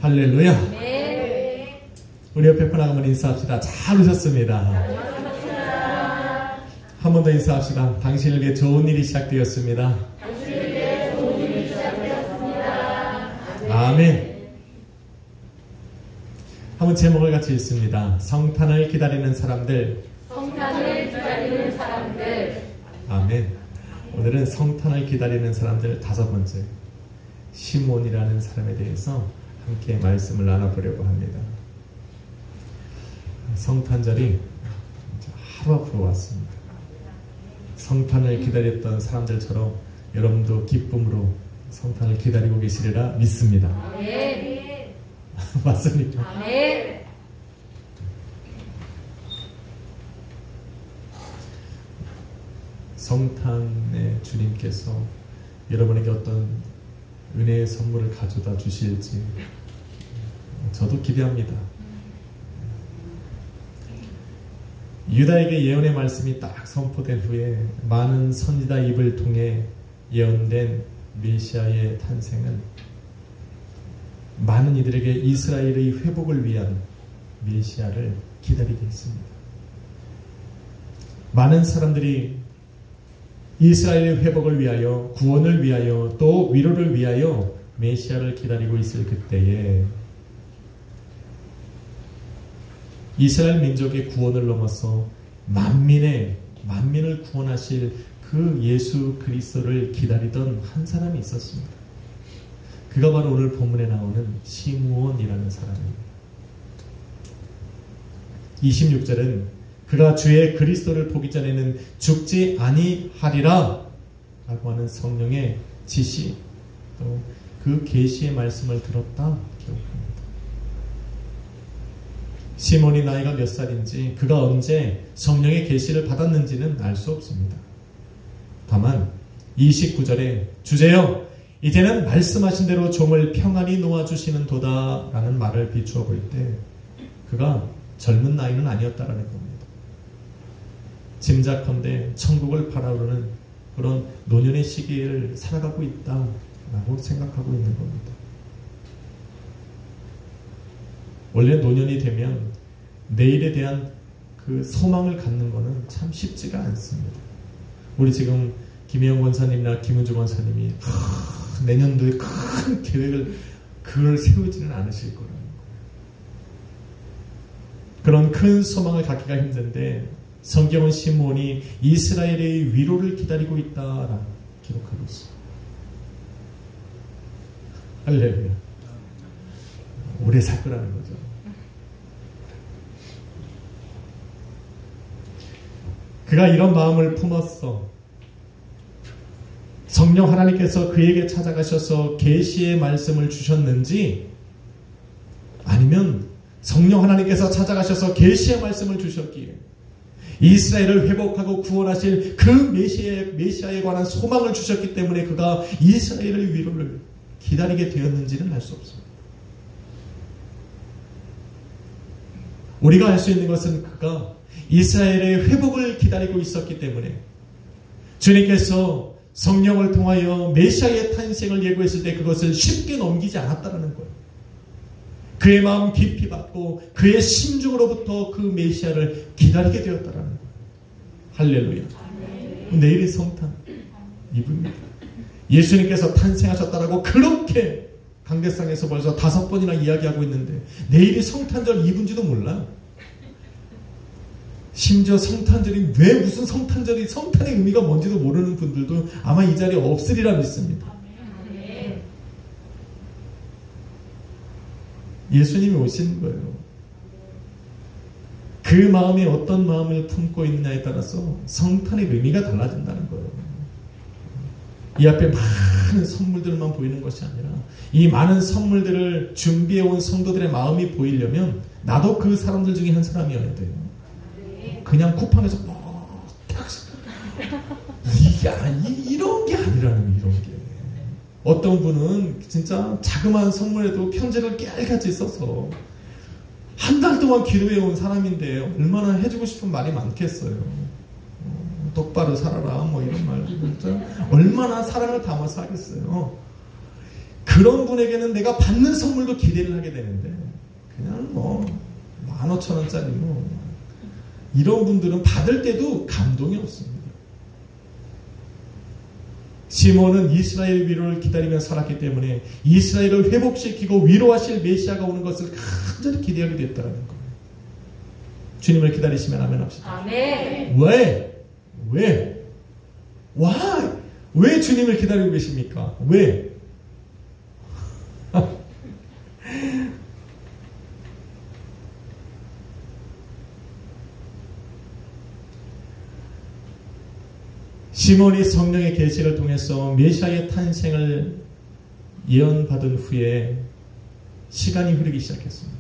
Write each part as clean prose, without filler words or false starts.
할렐루야. 네. 우리 옆에 분 한번 인사합시다. 잘 오셨습니다. 한 번 더 인사합시다. 당신에게 좋은 일이 시작되었습니다. 당신에게 좋은 일이 시작되었습니다. 아멘. 한번 제목을 같이 읽습니다. 성탄을 기다리는 사람들. 성탄을 기다리는 사람들. 아멘. 오늘은 성탄을 기다리는 사람들 다섯 번째, 시몬이라는 사람에 대해서 함께 말씀을 나눠보려고 합니다. 성탄절이 하루 앞으로 왔습니다. 성탄을 기다렸던 사람들처럼 여러분도 기쁨으로 성탄을 기다리고 계시리라 믿습니다. 아멘. 맞습니까? 아멘. 성탄의 주님께서 여러분에게 어떤 은혜의 선물을 가져다 주실지 저도 기대합니다. 유다에게 예언의 말씀이 딱 선포된 후에 많은 선지자 입을 통해 예언된 메시아의 탄생은 많은 이들에게 이스라엘의 회복을 위한 메시아를 기다리게 했습니다. 많은 사람들이 이스라엘의 회복을 위하여, 구원을 위하여, 또 위로를 위하여 메시아를 기다리고 있을 그때에 이스라엘 민족의 구원을 넘어서 만민을 구원하실 그 예수 그리스도를 기다리던 한 사람이 있었습니다. 그가 바로 오늘 본문에 나오는 시므온이라는 사람입니다. 26절은 그가 주의 그리스도를 보기 전에는 죽지 아니하리라 라고 하는 성령의 지시, 또 그 계시의 말씀을 들었다 기록합니다. 시몬이 나이가 몇 살인지, 그가 언제 성령의 계시를 받았는지는 알 수 없습니다. 다만 29절에 주제여 이제는 말씀하신 대로 종을 평안히 놓아주시는 도다 라는 말을 비추어 볼 때 그가 젊은 나이는 아니었다라는 겁니다. 짐작컨대 천국을 바라보는 그런 노년의 시기를 살아가고 있다라고 생각하고 있는 겁니다. 원래 노년이 되면 내일에 대한 그 소망을 갖는 것은 참 쉽지가 않습니다. 우리 지금 김혜영 권사님이나 김은주 권사님이 내년도에 큰 계획을 그걸 세우지는 않으실 거라는 거예요. 그런 큰 소망을 갖기가 힘든데 성경은 시므온이 이스라엘의 위로를 기다리고 있다라고 기록하고 있습니다. 할렐루야. 오래 살 거라는 거죠. 그가 이런 마음을 품었어. 성령 하나님께서 그에게 찾아가셔서 계시의 말씀을 주셨는지, 아니면 성령 하나님께서 찾아가셔서 계시의 말씀을 주셨기에 이스라엘을 회복하고 구원하실 그 메시아에 관한 소망을 주셨기 때문에 그가 이스라엘의 위로를 기다리게 되었는지는 알 수 없습니다. 우리가 알 수 있는 것은 그가 이스라엘의 회복을 기다리고 있었기 때문에 주님께서 성령을 통하여 메시아의 탄생을 예고했을 때 그것을 쉽게 넘기지 않았다는 거예요. 그의 마음 깊이 받고 그의 심중으로부터 그 메시아를 기다리게 되었다는 거예요. 할렐루야. 내일이 성탄 이브입니다. 예수님께서 탄생하셨다라고 그렇게 강대상에서 벌써 5번이나 이야기하고 있는데 내일이 성탄절 이브인지도 몰라. 심지어 성탄절이 왜 무슨 성탄절이 성탄의 의미가 뭔지도 모르는 분들도 아마 이 자리에 없으리라 믿습니다. 예수님이 오신 거예요. 그 마음에 어떤 마음을 품고 있느냐에 따라서 성탄의 의미가 달라진다는 거예요. 이 앞에 많은 선물들만 보이는 것이 아니라 이 많은 선물들을 준비해온 성도들의 마음이 보이려면 나도 그 사람들 중에 한 사람이어야 돼요. 그냥 쿠팡에서 딱 이런 게 아니라는, 이런 게. 어떤 분은 진짜 자그마한 선물에도 편지를 깨알같이 써서 한 달 동안 기도해온 사람인데 얼마나 해주고 싶은 말이 많겠어요. 똑바로 살아라 뭐 이런 말 진짜 얼마나 사랑을 담아서 하겠어요. 그런 분에게는 내가 받는 선물도 기대를 하게 되는데 그냥 15,000원짜리 이런 분들은 받을 때도 감동이 없습니다. 시몬은 이스라엘 위로를 기다리며 살았기 때문에 이스라엘을 회복시키고 위로하실 메시아가 오는 것을 간절히 기대하게 됐다는 거예요. 주님을 기다리시면 아멘 합시다. 아멘. 왜 주님을 기다리고 계십니까? 왜? 시몬이 성령의 계시를 통해서 메시아의 탄생을 예언받은 후에 시간이 흐르기 시작했습니다.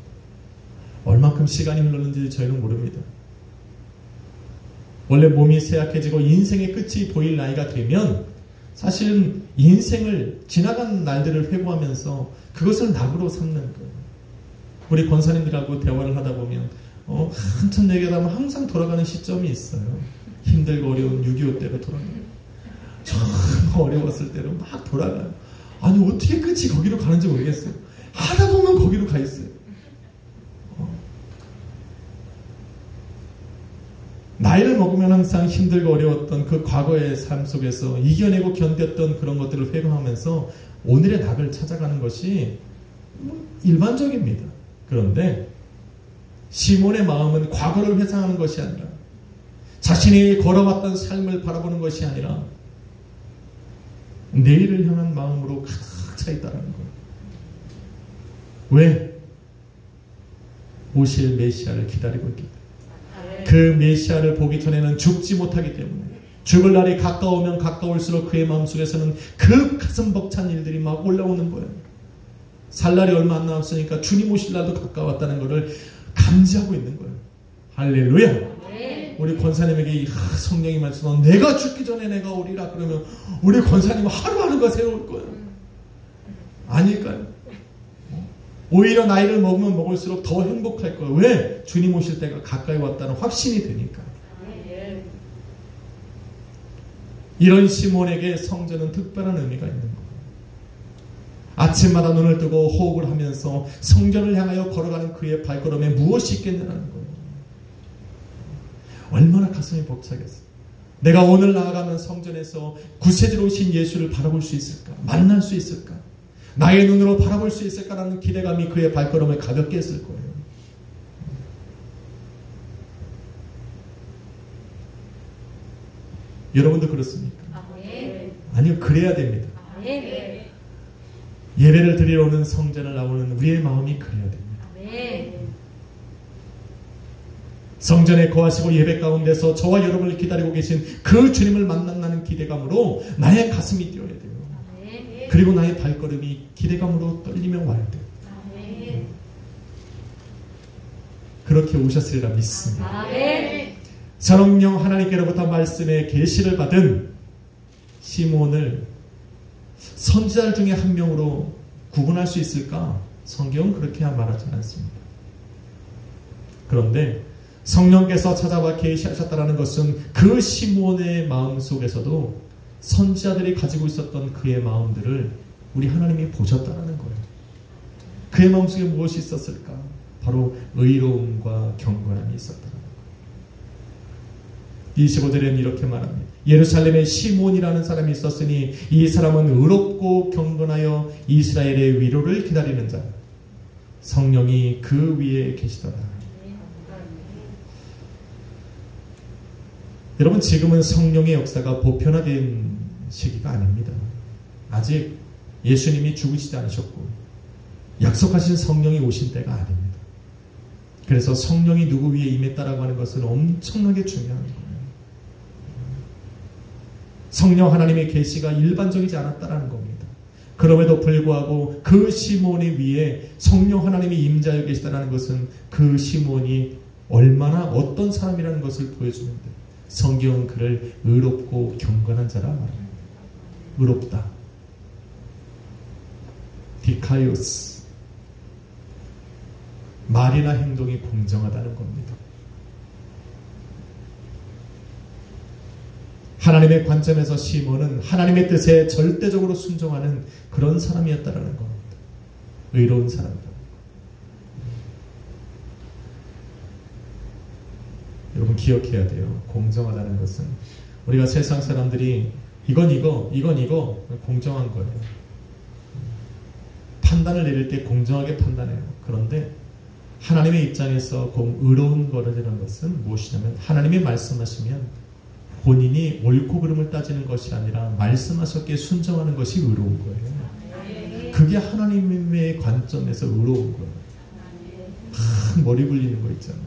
얼만큼 시간이 흘렀는지 저희는 모릅니다. 원래 몸이 쇠약해지고 인생의 끝이 보일 나이가 되면 사실은 인생을 지나간 날들을 회고하면서 그것을 낙으로 삼는 거예요. 우리 권사님들하고 대화를 하다 보면 한참 얘기하다 보면 항상 돌아가는 시점이 있어요. 힘들고 어려운 6.25 때로 돌아가요. 정말 어려웠을 때로 막 돌아가요. 아니 어떻게 끝이 거기로 가는지 모르겠어요. 하다 보면 거기로 가 있어요. 나이를 먹으면 항상 힘들고 어려웠던 그 과거의 삶 속에서 이겨내고 견뎠던 그런 것들을 회고하면서 오늘의 낙을 찾아가는 것이 일반적입니다. 그런데 시몬의 마음은 과거를 회상하는 것이 아니라 자신이 걸어왔던 삶을 바라보는 것이 아니라 내일을 향한 마음으로 가득 차 있다는 거예요. 왜? 오실 메시아를 기다리고 있기 때문에. 그 메시아를 보기 전에는 죽지 못하기 때문에 죽을 날이 가까우면 가까울수록 그의 마음속에서는 그 가슴 벅찬 일들이 막 올라오는 거예요. 살 날이 얼마 안 남았으니까 주님 오실 날도 가까웠다는 것을 감지하고 있는 거예요. 할렐루야. 우리 권사님에게 성령이 말씀하면 내가 죽기 전에 내가 오리라 그러면 우리 권사님은 하루하루가 세울 거예요. 아닐까요? 오히려 나이를 먹으면 먹을수록 더 행복할 거예요. 왜? 주님 오실 때가 가까이 왔다는 확신이 되니까. 이런 시몬에게 성전은 특별한 의미가 있는 거예요. 아침마다 눈을 뜨고 호흡을 하면서 성전을 향하여 걸어가는 그의 발걸음에 무엇이 있겠느냐는 거예요. 얼마나 가슴이 벅차겠어요. 내가 오늘 나아가면 성전에서 구세주로 오신 예수를 바라볼 수 있을까? 만날 수 있을까? 나의 눈으로 바라볼 수 있을까라는 기대감이 그의 발걸음을 가볍게 했을 거예요. 여러분도 그렇습니까? 아니요, 그래야 됩니다. 예배를 드리러 오는 성전을 나오는 우리의 마음이 그래야 됩니다. 성전에 거하시고 예배 가운데서 저와 여러분을 기다리고 계신 그 주님을 만난다는 기대감으로 나의 가슴이 뛰어야 돼요. 그리고 나의 발걸음이 기대감으로 떨리며 와야 돼요. 그렇게 오셨으리라 믿습니다. 성령 하나님께로부터 말씀의 계시를 받은 시몬을 선지자 중에 한 명으로 구분할 수 있을까? 성경은 그렇게 말하지 않습니다. 그런데 성령께서 찾아와 계시하셨다는 것은 그 시몬의 마음 속에서도 선지자들이 가지고 있었던 그의 마음들을 우리 하나님이 보셨다는 거예요. 그의 마음속에 무엇이 있었을까? 바로 의로움과 경건함이 있었다는 거예요. 25절에는 이렇게 말합니다. 예루살렘에 시몬이라는 사람이 있었으니 이 사람은 의롭고 경건하여 이스라엘의 위로를 기다리는 자, 성령이 그 위에 계시더라. 여러분, 지금은 성령의 역사가 보편화된 시기가 아닙니다. 아직 예수님이 죽으시지 않으셨고 약속하신 성령이 오신 때가 아닙니다. 그래서 성령이 누구 위에 임했다라고 하는 것은 엄청나게 중요한 거예요. 성령 하나님의 계시가 일반적이지 않았다라는 겁니다. 그럼에도 불구하고 그 시몬의 위에 성령 하나님이 임자여 계시다라는 것은 그 시몬이 얼마나 어떤 사람이라는 것을 보여주는데, 성경은 그를 의롭고 경건한 자라 말합니다. 의롭다. 디카이오스. 말이나 행동이 공정하다는 겁니다. 하나님의 관점에서 시몬은 하나님의 뜻에 절대적으로 순종하는 그런 사람이었다라는 겁니다. 의로운 사람이다. 여러분 기억해야 돼요. 공정하다는 것은 우리가 세상 사람들이 이건 이거 공정한 거예요. 판단을 내릴 때 공정하게 판단해요. 그런데 하나님의 입장에서 의로운 거라는 것은 무엇이냐면 하나님이 말씀하시면 본인이 옳고 그름을 따지는 것이 아니라 말씀하셨기에 순종하는 것이 의로운 거예요. 그게 하나님의 관점에서 의로운 거예요. 머리 굴리는 거 있잖아요.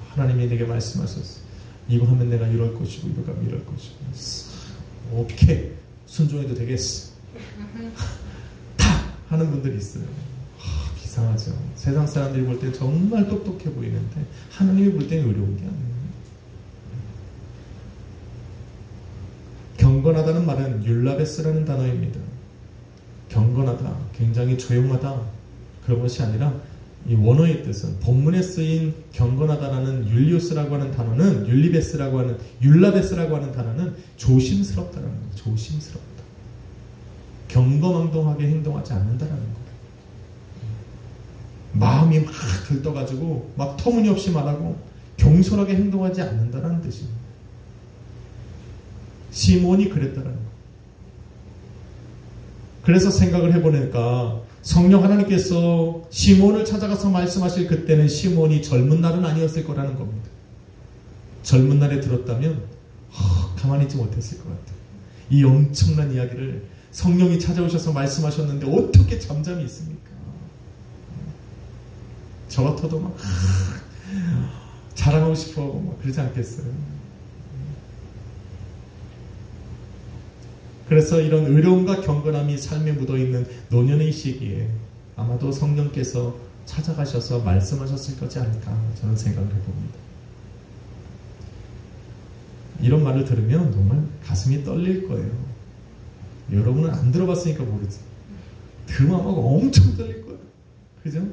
하나님이 내게 말씀하셨어. 이거 하면 내가 이럴 것이고 이거 하면 이럴 것이고. 오케이. 순종해도 되겠어. 탁! 하는 분들이 있어요. 이상하죠. 세상 사람들이 볼 때 정말 똑똑해 보이는데 하나님이 볼 때는 의로운 게 아니에요. 경건하다는 말은 율라베스라는 단어입니다. 경건하다, 굉장히 조용하다 그런 것이 아니라 이 원어의 뜻은 본문에 쓰인 경건하다라는 율리오스라고 하는 단어는 율라베스라고 하는 단어는 조심스럽다라는 거예요. 조심스럽다. 경거망동하게 행동하지 않는다라는 거예요. 마음이 막 들떠가지고 막 터무니없이 말하고 경솔하게 행동하지 않는다라는 뜻입니다. 시몬이 그랬다라는 거예요. 그래서 생각을 해보니까 성령 하나님께서 시몬을 찾아가서 말씀하실 그때는 시몬이 젊은 날은 아니었을 거라는 겁니다. 젊은 날에 들었다면 가만히 있지 못했을 것 같아요. 이 엄청난 이야기를 성령이 찾아오셔서 말씀하셨는데 어떻게 잠잠히 있습니까? 저 같아도 막 자랑하고 싶어하고 막 그러지 않겠어요? 그래서 이런 의로움과 경건함이 삶에 묻어있는 노년의 시기에 아마도 성령께서 찾아가셔서 말씀하셨을 거지 않을까 저는 생각을 해봅니다. 이런 말을 들으면 정말 가슴이 떨릴 거예요. 여러분은 안 들어봤으니까 모르지. 들으면 엄청 떨릴 거예요. 그죠?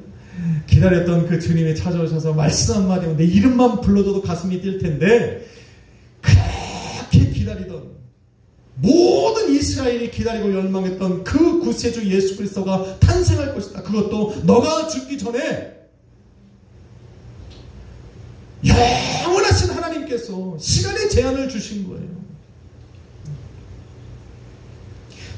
기다렸던 그 주님이 찾아오셔서 말씀 한마디면 내 이름만 불러줘도 가슴이 뛸 텐데 그렇게 기다리던 모든 이스라엘이 기다리고 열망했던 그 구세주 예수 그리스도가 탄생할 것이다. 그것도 너가 죽기 전에 영원하신 하나님께서 시간의 제한을 주신 거예요.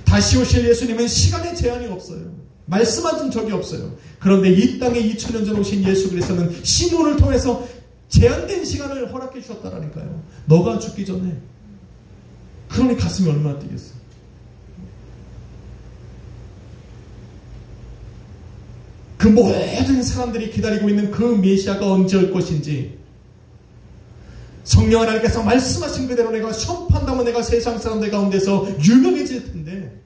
다시 오실 예수님은 시간의 제한이 없어요. 말씀하신 적이 없어요. 그런데 이 땅에 2000년 전 오신 예수 그리스도는 시몬을 통해서 제한된 시간을 허락해 주셨다라니까요. 너가 죽기 전에. 그러니 가슴이 얼마나 뛰겠어. 그 모든 사람들이 기다리고 있는 그 메시아가 언제 올 것인지 성령 하나님께서 말씀하신 그대로 내가 시험판다면 내가 세상 사람들 가운데서 유명해질 텐데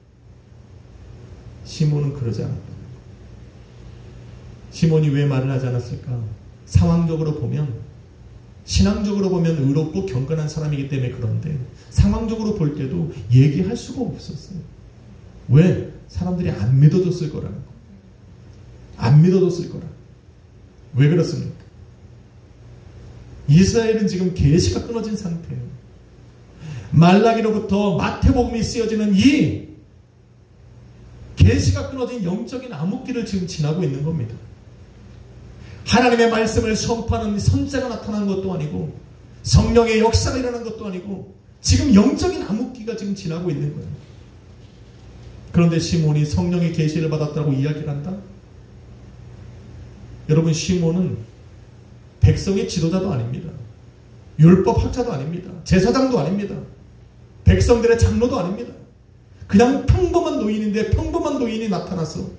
시몬은 그러지 않았다. 시몬이 왜 말을 하지 않았을까? 상황적으로 보면 신앙적으로 보면 의롭고 경건한 사람이기 때문에 그런데 상황적으로 볼 때도 얘기할 수가 없었어요. 왜? 사람들이 안 믿어줬을 거라는 거. 안 믿어줬을 거라. 왜 그렇습니까? 이스라엘은 지금 계시가 끊어진 상태예요. 말라기로부터 마태복음이 쓰여지는 이 계시가 끊어진 영적인 암흑기를 지금 지나고 있는 겁니다. 하나님의 말씀을 선포하는 선자가 나타난 것도 아니고 성령의 역사가 일어난 것도 아니고 지금 영적인 암흑기가 지금 지나고 있는 거예요. 그런데 시몬이 성령의 계시를 받았다고 이야기를 한다? 여러분 시몬은 백성의 지도자도 아닙니다. 율법 학자도 아닙니다. 제사장도 아닙니다. 백성들의 장로도 아닙니다. 그냥 평범한 노인인데 평범한 노인이 나타나서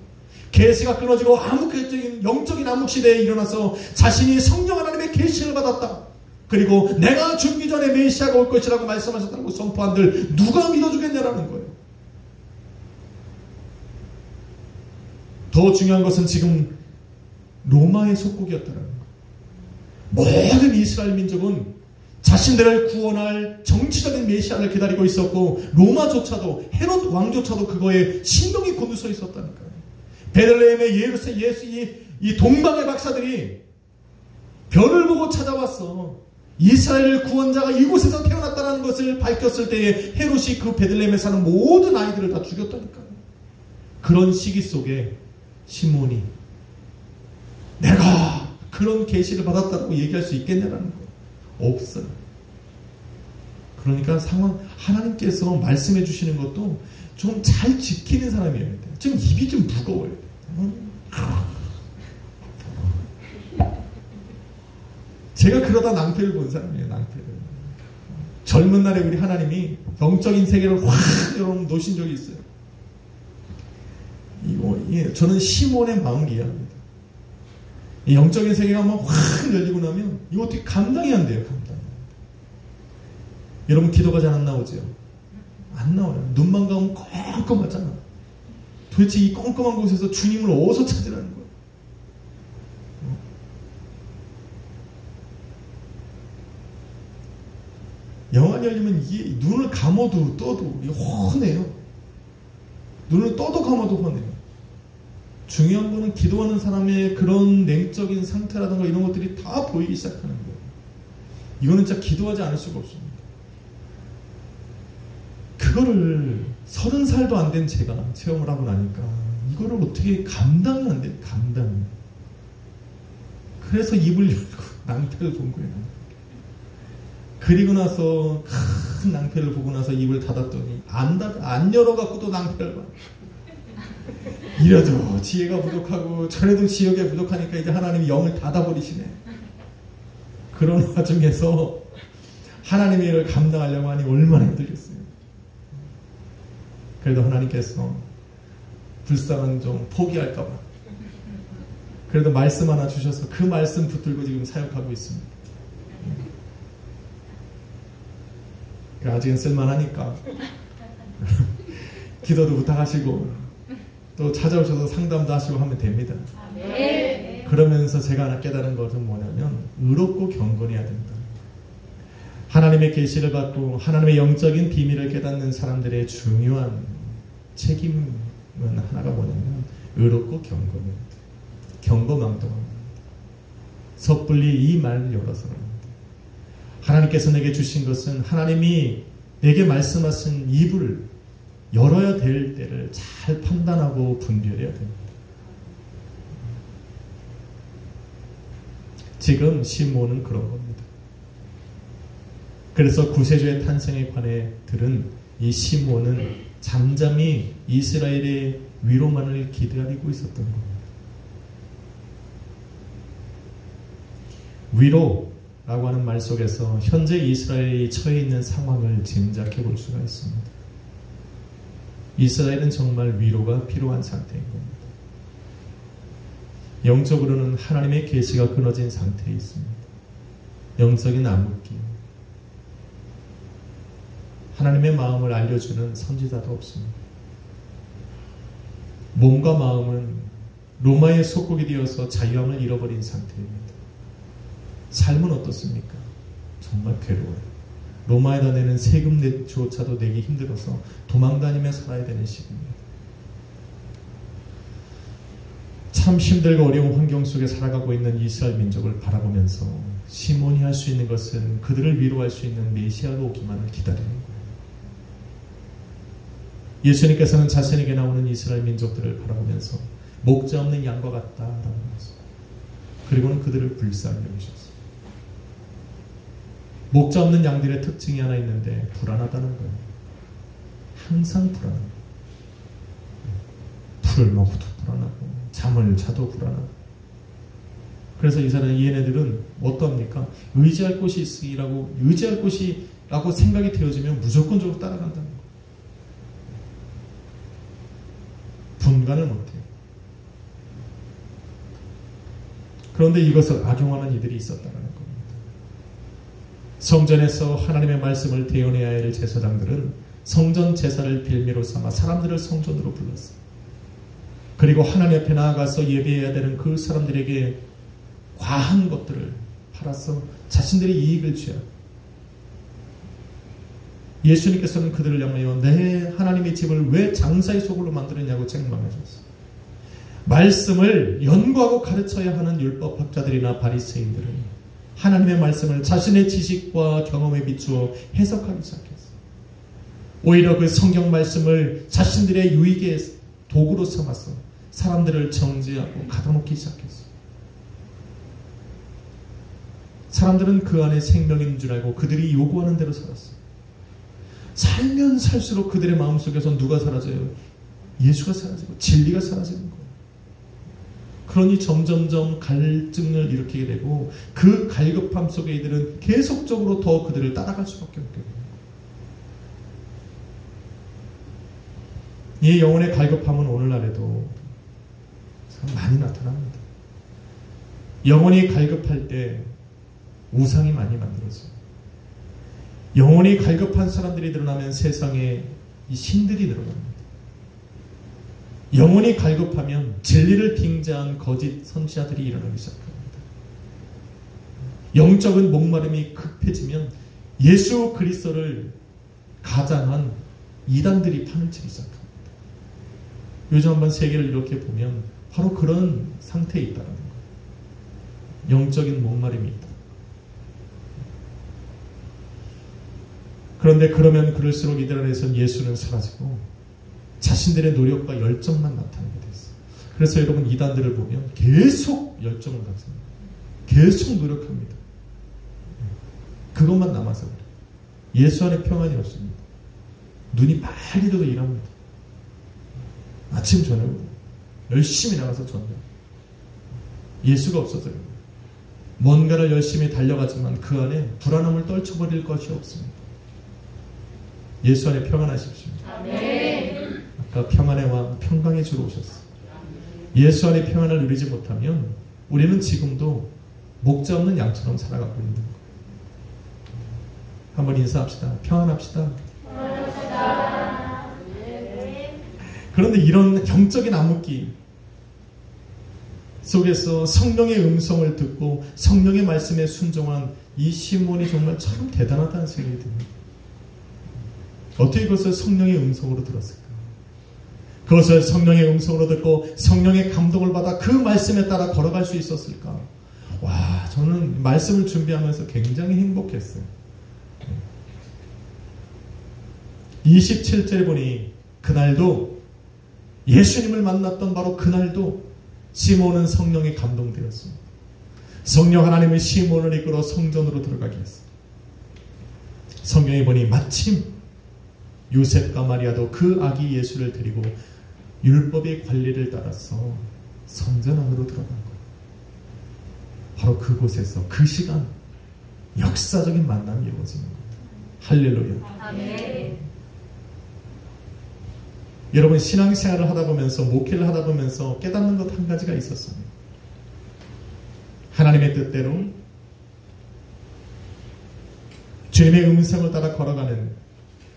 계시가 끊어지고 암흑적인 영적인 암흑시대에 일어나서 자신이 성령 하나님의 계시를 받았다. 그리고 내가 죽기 전에 메시아가 올 것이라고 말씀하셨다고 선포한들 누가 믿어주겠냐라는 거예요. 더 중요한 것은 지금 로마의 속국이었다는 거예요. 모든 이스라엘 민족은 자신들을 구원할 정치적인 메시아를 기다리고 있었고 로마조차도 헤롯 왕조차도 그거에 신경이 곤두서 있었다니까요. 베들레헴의 이 동방의 박사들이 별을 보고 찾아왔어. 이스라엘 구원자가 이곳에서 태어났다는 것을 밝혔을 때에 헤롯이 그 베들레헴에 사는 모든 아이들을 다 죽였다니까요. 그런 시기 속에 시몬이 내가 그런 계시를 받았다고 얘기할 수 있겠냐라는 거 없어요. 그러니까 하나님께서 말씀해 주시는 것도 좀 잘 지키는 사람이어야 돼요. 좀 입이 좀 무거워야 돼요. 제가 그러다 낭패를 본 사람이에요. 낭패를. 젊은 날에 우리 하나님이 영적인 세계를 확 여러분 놓으신 적이 있어요. 저는 시몬의 마음을 이해합니다. 이 영적인 세계가 한번 확 열리고 나면 이거 어떻게 감당이 안 돼요. 감당이. 여러분 기도가 잘 안 나오죠? 안 나와요. 눈만 감으면 껌껌하잖아. 도대체 이 껌껌한 곳에서 주님을 어디서 찾으라는 거예요? 영안이 열리면 이게 눈을 감아도 떠도 이게 훤해요. 눈을 떠도 감아도 훤해요. 중요한 거는 기도하는 사람의 그런 냉적인 상태라든가 이런 것들이 다 보이기 시작하는 거예요. 이거는 진짜 기도하지 않을 수가 없습니다. 그거를 30살도 안 된 제가 체험을 하고 나니까 이거를 어떻게 감당이 안 돼요. 감당이. 그래서 입을 열고 낭패를 본 거예요. 그리고 나서 큰 낭패를 보고 나서 입을 닫았더니 안 열어갖고도 낭패를 봐. 이래도 지혜가 부족하고 저래도 지혜가 부족하니까 이제 하나님이 영을 닫아버리시네. 그런 와중에서 하나님의 일을 감당하려고 하니 얼마나 힘들겠어요. 그래도 하나님께서 불쌍한 종 포기할까봐 그래도 말씀 하나 주셔서 그 말씀 붙들고 지금 사역하고 있습니다. 아직은 쓸만하니까 기도도 부탁하시고 또 찾아오셔서 상담도 하시고 하면 됩니다. 그러면서 제가 하나 깨달은 것은 뭐냐면 의롭고 경건해야 된다. 하나님의 계시를 받고 하나님의 영적인 비밀을 깨닫는 사람들의 중요한 책임은 하나가 뭐냐면 의롭고 경건해야 돼. 경거망동합니다. 섣불리 이 말을 열어서 하나님께서 내게 주신 것은 하나님이 내게 말씀하신 입을 열어야 될 때를 잘 판단하고 분별해야 됩니다. 지금 시몬은 그런 겁니다. 그래서 구세주의 탄생에 관해 들은 이 시몬은 잠잠히 이스라엘의 위로만을 기다리고 있었던 겁니다. 위로라고 하는 말 속에서 현재 이스라엘이 처해 있는 상황을 짐작해 볼 수가 있습니다. 이스라엘은 정말 위로가 필요한 상태인 겁니다. 영적으로는 하나님의 계시가 끊어진 상태에 있습니다. 영적인 암흑기, 하나님의 마음을 알려주는 선지자도 없습니다. 몸과 마음은 로마의 속국이 되어서 자유함을 잃어버린 상태입니다. 삶은 어떻습니까? 정말 괴로워요. 로마에다 내는 세금조차도 내기 힘들어서 도망다니며 살아야 되는 시기입니다. 참 힘들고 어려운 환경 속에 살아가고 있는 이스라엘 민족을 바라보면서 시몬이 할 수 있는 것은 그들을 위로할 수 있는 메시아가 오기만을 기다리는 거예요. 예수님께서는 자신에게 나오는 이스라엘 민족들을 바라보면서 목자 없는 양과 같다라고 했어요. 그리고는 그들을 불쌍히 여기셨어요. 목자 없는 양들의 특징이 하나 있는데 불안하다는 거예요. 항상 불안합니다. 풀을 먹어도 불안하고 잠을 자도 불안하고. 그래서 이 사람 얘네들은 어떠합니까? 의지할 곳이 있으라고 의지할 곳이라고 생각이 되어지면 무조건적으로 따라간다는 거예요. 분간을 못해요. 그런데 이것을 악용하는 이들이 있었다는 겁니다. 성전에서 하나님의 말씀을 대언해야 할 제사장들은 성전 제사를 빌미로 삼아 사람들을 성전으로 불렀어요. 그리고 하나님 앞에 나아가서 예배해야 되는 그 사람들에게 과한 것들을 팔아서 자신들의 이익을 취하고, 예수님께서는 그들을 향하여 내 하나님의 집을 왜 장사의 소굴로 만들었냐고 책망하셨어요. 말씀을 연구하고 가르쳐야 하는 율법학자들이나 바리새인들은 하나님의 말씀을 자신의 지식과 경험에 비추어 해석하기 시작했어요. 오히려 그 성경 말씀을 자신들의 유익의 도구로 삼아서 사람들을 정죄하고 가둬놓기 시작했어요. 사람들은 그 안에 생명이 있는 줄 알고 그들이 요구하는 대로 살았어요. 살면 살수록 그들의 마음속에서 누가 사라져요? 예수가 사라지고 진리가 사라지는 거예요. 그러니 점점점 갈증을 일으키게 되고 그 갈급함 속에 이들은 계속적으로 더 그들을 따라갈 수밖에 없게 돼요. 이 영혼의 갈급함은 오늘날에도 참 많이 나타납니다. 영혼이 갈급할 때 우상이 많이 만들어져요. 영혼이 갈급한 사람들이 늘어나면 세상에 이 신들이 늘어납니다. 영혼이 갈급하면 진리를 빙자한 거짓 선지자들이 일어나기 시작합니다. 영적인 목마름이 급해지면 예수 그리스도를 가장한 이단들이 판을 치기 시작합니다. 요즘 한번 세계를 이렇게 보면 바로 그런 상태에 있다는 거예요. 영적인 목마름이 있다. 그런데 그러면 그럴수록 이들 안에서는 예수는 사라지고 자신들의 노력과 열정만 나타나게 됐어요. 그래서 여러분 이단들을 보면 계속 열정을 가집니다. 계속 노력합니다. 그것만 남아서 그래요. 예수 안에 평안이 없습니다. 눈이 빨리도 일합니다. 아침 저녁으로 열심히 나가서 전쟁. 예수가 없어서요. 뭔가를 열심히 달려가지만 그 안에 불안함을 떨쳐버릴 것이 없습니다. 예수 안에 평안하십시오. 아멘. 아까 평안의 왕 평강의 주로 오셨어요. 예수 안에 평안을 누리지 못하면 우리는 지금도 목자 없는 양처럼 살아가고 있는 거예요. 한번 인사합시다. 평안합시다. 그런데 이런 영적인 암흑기 속에서 성령의 음성을 듣고 성령의 말씀에 순종한 이 시몬이 정말 참 대단하다는 생각이 듭니다. 어떻게 그것을 성령의 음성으로 들었을까? 그것을 성령의 음성으로 듣고 성령의 감동을 받아 그 말씀에 따라 걸어갈 수 있었을까? 와, 저는 말씀을 준비하면서 굉장히 행복했어요. 27절에 보니 그날도 예수님을 만났던 바로 그날도 시몬은 성령에 감동되었습니다. 성령 하나님은 시몬을 이끌어 성전으로 들어가게 했습니다. 성경에 보니 마침 요셉과 마리아도 그 아기 예수를 데리고 율법의 관리를 따라서 성전 안으로 들어간 거예요. 바로 그곳에서 그 시간 역사적인 만남이 이루어지는 겁니다. 할렐루야. 아멘. 여러분 신앙생활을 하다 보면서 목회를 하다 보면서 깨닫는 것 한 가지가 있었습니다. 하나님의 뜻대로 주님의 음성을 따라 걸어가는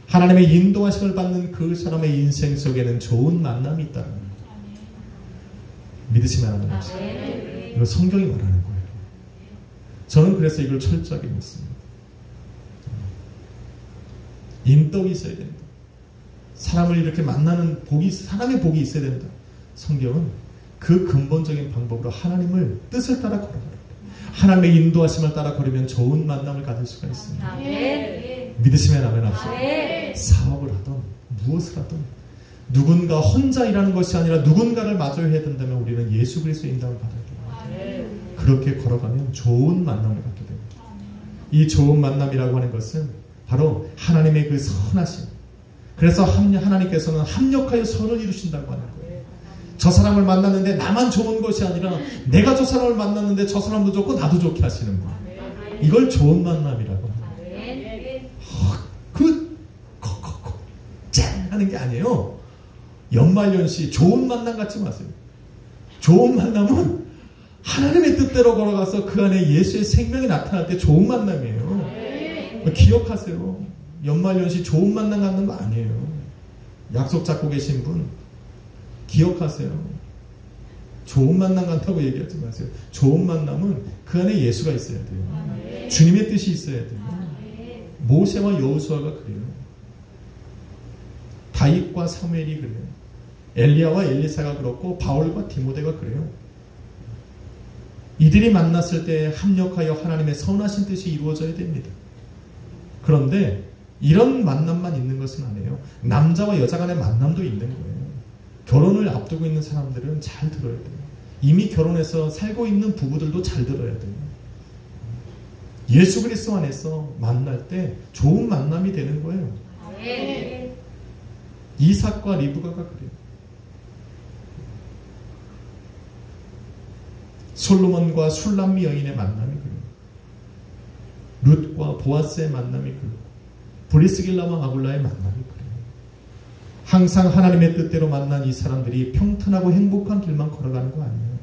하나님의 인도하심을 받는 그 사람의 인생 속에는 좋은 만남이 있다는 거예요. 믿으시면 안 됩니다. 이거 성경이 말하는 거예요. 저는 그래서 이걸 철저하게 믿습니다. 인덕이 있어야 됩니다. 사람을 이렇게 만나는 복이, 사람의 복이 있어야 됩니다. 성경은 그 근본적인 방법으로 하나님을 뜻을 따라 걸어가라. 하나님의 인도하심을 따라 걸으면 좋은 만남을 가질 수가 있습니다. 아멘. 믿으시면 아멘 합시다. 아멘. 사업을 하든 무엇을 하든 누군가 혼자 일하는 것이 아니라 누군가를 마주해야 된다면 우리는 예수 그리스도의 인도를 받아야 돼요. 그렇게 걸어가면 좋은 만남을 갖게 됩니다. 이 좋은 만남이라고 하는 것은 바로 하나님의 그 선하심. 그래서 하나님께서는 합력하여 선을 이루신다고 하는 거예요. 저 사람을 만났는데 나만 좋은 것이 아니라 내가 저 사람을 만났는데 저 사람도 좋고 나도 좋게 하시는 거예요. 이걸 좋은 만남이라고 합니다. 짠 하는 게 아니에요. 연말연시 좋은 만남 갖지 마세요. 좋은 만남은 하나님의 뜻대로 걸어가서 그 안에 예수의 생명이 나타날 때 좋은 만남이에요. 기억하세요. 연말연시 좋은 만남 갖는 거 아니에요. 약속 잡고 계신 분 기억하세요. 좋은 만남 간다고 얘기하지 마세요. 좋은 만남은 그 안에 예수가 있어야 돼요. 주님의 뜻이 있어야 돼요. 모세와 여호수아가 그래요. 다윗과 사무엘이 그래요. 엘리야와 엘리사가 그렇고 바울과 디모데가 그래요. 이들이 만났을 때 합력하여 하나님의 선하신 뜻이 이루어져야 됩니다. 그런데 이런 만남만 있는 것은 아니에요. 남자와 여자 간의 만남도 있는 거예요. 결혼을 앞두고 있는 사람들은 잘 들어야 돼요. 이미 결혼해서 살고 있는 부부들도 잘 들어야 돼요. 예수 그리스도 안에서 만날 때 좋은 만남이 되는 거예요. 네. 이삭과 리브가가 그래요. 솔로몬과 술람미 여인의 만남이 그래요. 룻과 보아스의 만남이 그래요. 브리스길라와 아굴라의 만남이 그래요. 항상 하나님의 뜻대로 만난 이 사람들이 평탄하고 행복한 길만 걸어가는 거 아니에요.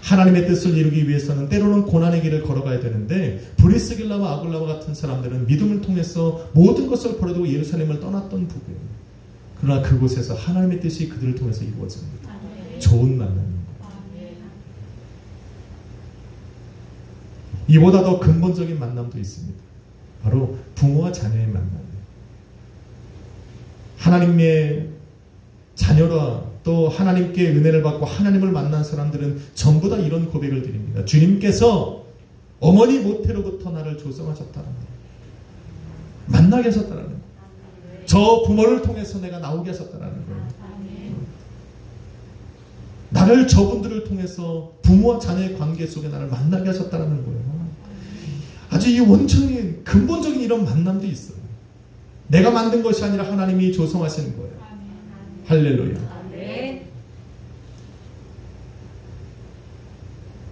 하나님의 뜻을 이루기 위해서는 때로는 고난의 길을 걸어가야 되는데 브리스길라와 아굴라와 같은 사람들은 믿음을 통해서 모든 것을 버려두고 예루살렘을 떠났던 부부예요. 그러나 그곳에서 하나님의 뜻이 그들을 통해서 이루어집니다. 좋은 만남입니다. 이보다 더 근본적인 만남도 있습니다. 바로 부모와 자녀의 만남이에요. 하나님의 자녀라 또 하나님께 은혜를 받고 하나님을 만난 사람들은 전부 다 이런 고백을 드립니다. 주님께서 어머니 모태로부터 나를 조성하셨다는 거예요. 만나게 하셨다는 거예요. 저 부모를 통해서 내가 나오게 하셨다는 거예요. 나를 저분들을 통해서 부모와 자녀의 관계 속에 나를 만나게 하셨다는 거예요. 아주 이 원천인 근본적인 이런 만남도 있어요. 내가 만든 것이 아니라 하나님이 조성하시는 거예요. 할렐루야.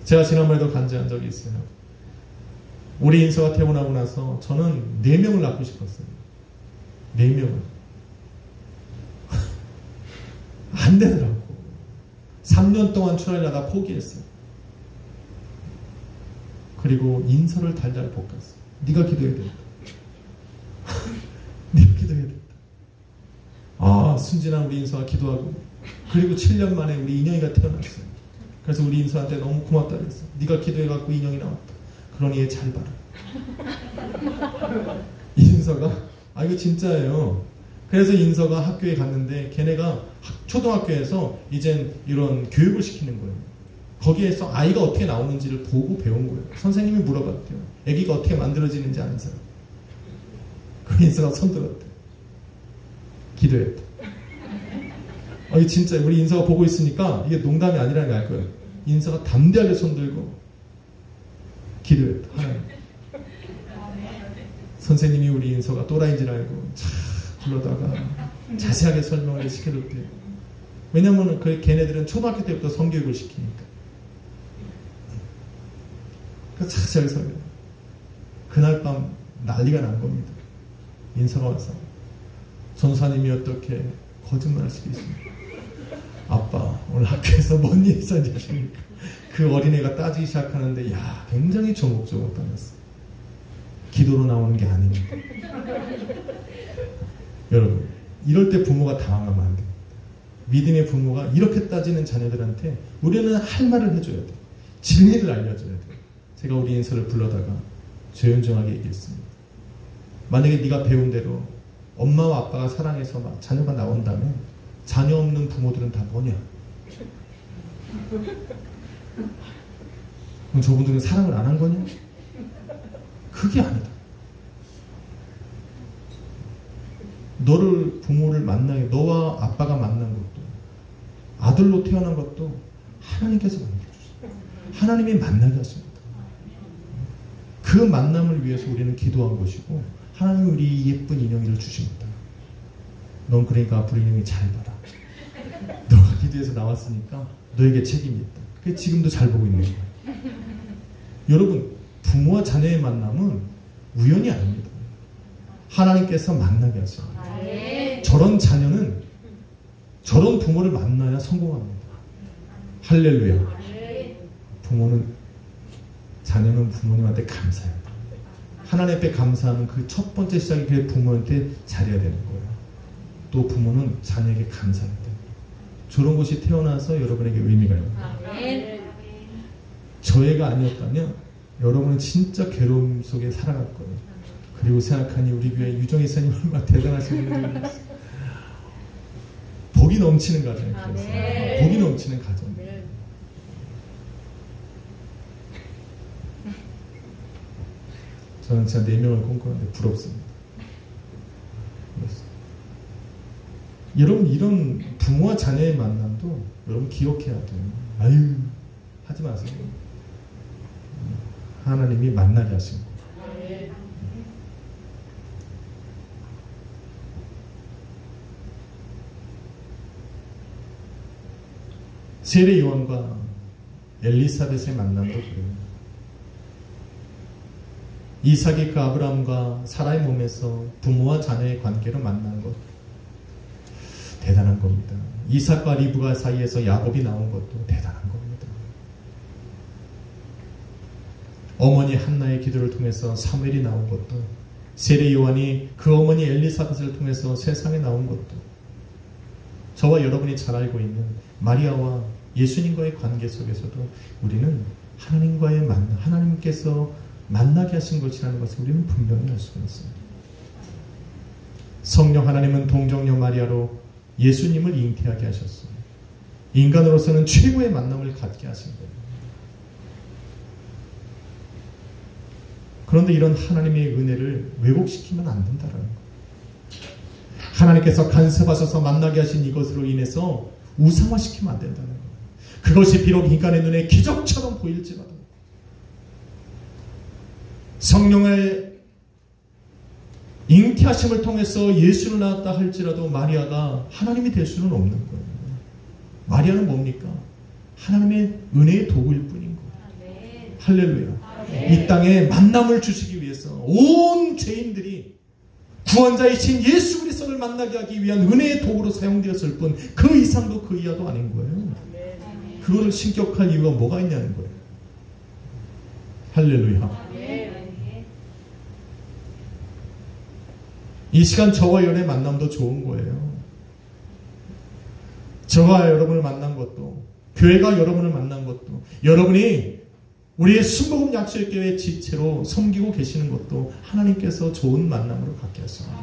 제가 지난번에도 간증한 적이 있어요. 우리 인서가 태어나고 나서 저는 4명을 낳고 싶었어요. 4명을. 안 되더라고. 3년 동안 출산하다 포기했어요. 그리고 인서를 달달 볶았어요. 네가 기도해야 된다. 네가 기도해야 된다. 아, 순진한 우리 인서가 기도하고 그리고 7년 만에 우리 인영이가 태어났어요. 그래서 우리 인서한테 너무 고맙다 그랬어요. 네가 기도해갖고 인영이 나왔다. 그러니 얘 잘 봐라. 인서가 이거 진짜예요. 그래서 인서가 학교에 갔는데 걔네가 초등학교에서 이젠 이런 교육을 시키는 거예요. 거기에서 아이가 어떻게 나오는지를 보고 배운 거예요. 선생님이 물어봤대요. 아기가 어떻게 만들어지는지 아는 사람. 그 인서가 손들었대. 기도했대. 이게 진짜 우리 인서가 보고 있으니까 이게 농담이 아니라는 걸 알 거예요. 인서가 담대하게 손들고 기도했다. 하나님. 선생님이 우리 인서가 또라이인 줄 알고 차 불러다가 자세하게 설명을 시켜줬대요. 왜냐면 걔네들은 초등학교 때부터 성교육을 시키니까. 그래서 자세하게 설명. 그날 밤 난리가 난 겁니다. 인서가 와서 전사님이 어떻게 거짓말할 수도 있습니까? 아빠 오늘 학교에서 뭔 일 있었는지 아십니까? 그 어린애가 따지기 시작하는데 야 굉장히 조목조목 따졌어. 기도로 나오는 게 아닙니다. 여러분 이럴 때 부모가 당황하면 안 됩니다. 믿음의 부모가 이렇게 따지는 자녀들한테 우리는 할 말을 해줘야 돼. 진리를 알려줘야 돼. 제가 우리 인서를 불러다가 조용조용하게 얘기했습니다. 만약에 네가 배운 대로 엄마와 아빠가 사랑해서 막 자녀가 나온다면 자녀 없는 부모들은 다 뭐냐? 그럼 저분들은 사랑을 안 한 거냐? 그게 아니다. 너를 부모를 만나게 너와 아빠가 만난 것도 아들로 태어난 것도 하나님께서 만들어주셨어요. 하나님이 만나게 하십니다. 그 만남을 위해서 우리는 기도한 것이고 하나님이 우리 예쁜 인형이를 주십니다. 넌 그러니까 앞으로 인형이 잘 봐라. 너가 기도해서 나왔으니까 너에게 책임이 있다. 그게 지금도 잘 보고 있는 거예요. 여러분 부모와 자녀의 만남은 우연이 아닙니다. 하나님께서 만나게 하십니다. 저런 자녀는 저런 부모를 만나야 성공합니다. 할렐루야. 자녀는 부모님한테 감사해요. 하나님 앞에 감사하는 그 첫 번째 시작이 그 부모한테 잘해야 되는 거예요. 또 부모는 자녀에게 감사해야 돼요. 저런 것이 태어나서 여러분에게 의미가 있는 거예요. 저 애가 아니었다면 여러분은 진짜 괴로움 속에 살아갈 거예요. 그리고 생각하니 우리 교회 유정 이사님 얼마나 대단하신 분이 복이 넘치는 가정이에요. 복이 넘치는 가정. 저는 진짜 4명을 꿈꾸는데 부럽습니다. 여러분, 이런 부모와 자녀의 만남도 여러분 기억해야 돼요. 아유, 하지 마세요. 하나님이 만나게 하신 거. 세례 요한과 엘리사벳의 만남도 그래요. 이삭이 그 아브라함과 사라의 몸에서 부모와 자녀의 관계로 만난 것, 대단한 겁니다. 이삭과 리브가 사이에서 야곱이 나온 것도 대단한 겁니다. 어머니 한나의 기도를 통해서 사무엘이 나온 것도, 세례 요한이 그 어머니 엘리사벳을 통해서 세상에 나온 것도, 저와 여러분이 잘 알고 있는 마리아와 예수님과의 관계 속에서도 우리는 하나님과의 만남, 하나님께서 만나게 하신 것이라는 것을 우리는 분명히 알 수가 있습니다. 성령 하나님은 동정녀 마리아로 예수님을 잉태하게 하셨어요. 인간으로서는 최고의 만남을 갖게 하신 거예요. 그런데 이런 하나님의 은혜를 왜곡시키면 안 된다는 거예요. 하나님께서 간섭하셔서 만나게 하신 이것으로 인해서 우상화시키면 안 된다는 거예요. 그것이 비록 인간의 눈에 기적처럼 보일지라도, 성령의 잉태하심을 통해서 예수를 낳았다 할지라도 마리아가 하나님이 될 수는 없는 거예요. 마리아는 뭡니까? 하나님의 은혜의 도구일 뿐인 거예요. 할렐루야. 이 땅에 만남을 주시기 위해서 온 죄인들이 구원자이신 예수 그리스도를 만나게 하기 위한 은혜의 도구로 사용되었을 뿐, 그 이상도 그 이하도 아닌 거예요. 그거를 신격할 이유가 뭐가 있냐는 거예요. 할렐루야. 이 시간 저와 여러분의 만남도 좋은 거예요. 저와 여러분을 만난 것도, 교회가 여러분을 만난 것도, 여러분이 우리의 순복음 약속교회 지체로 섬기고 계시는 것도 하나님께서 좋은 만남으로 갖게 하십니다.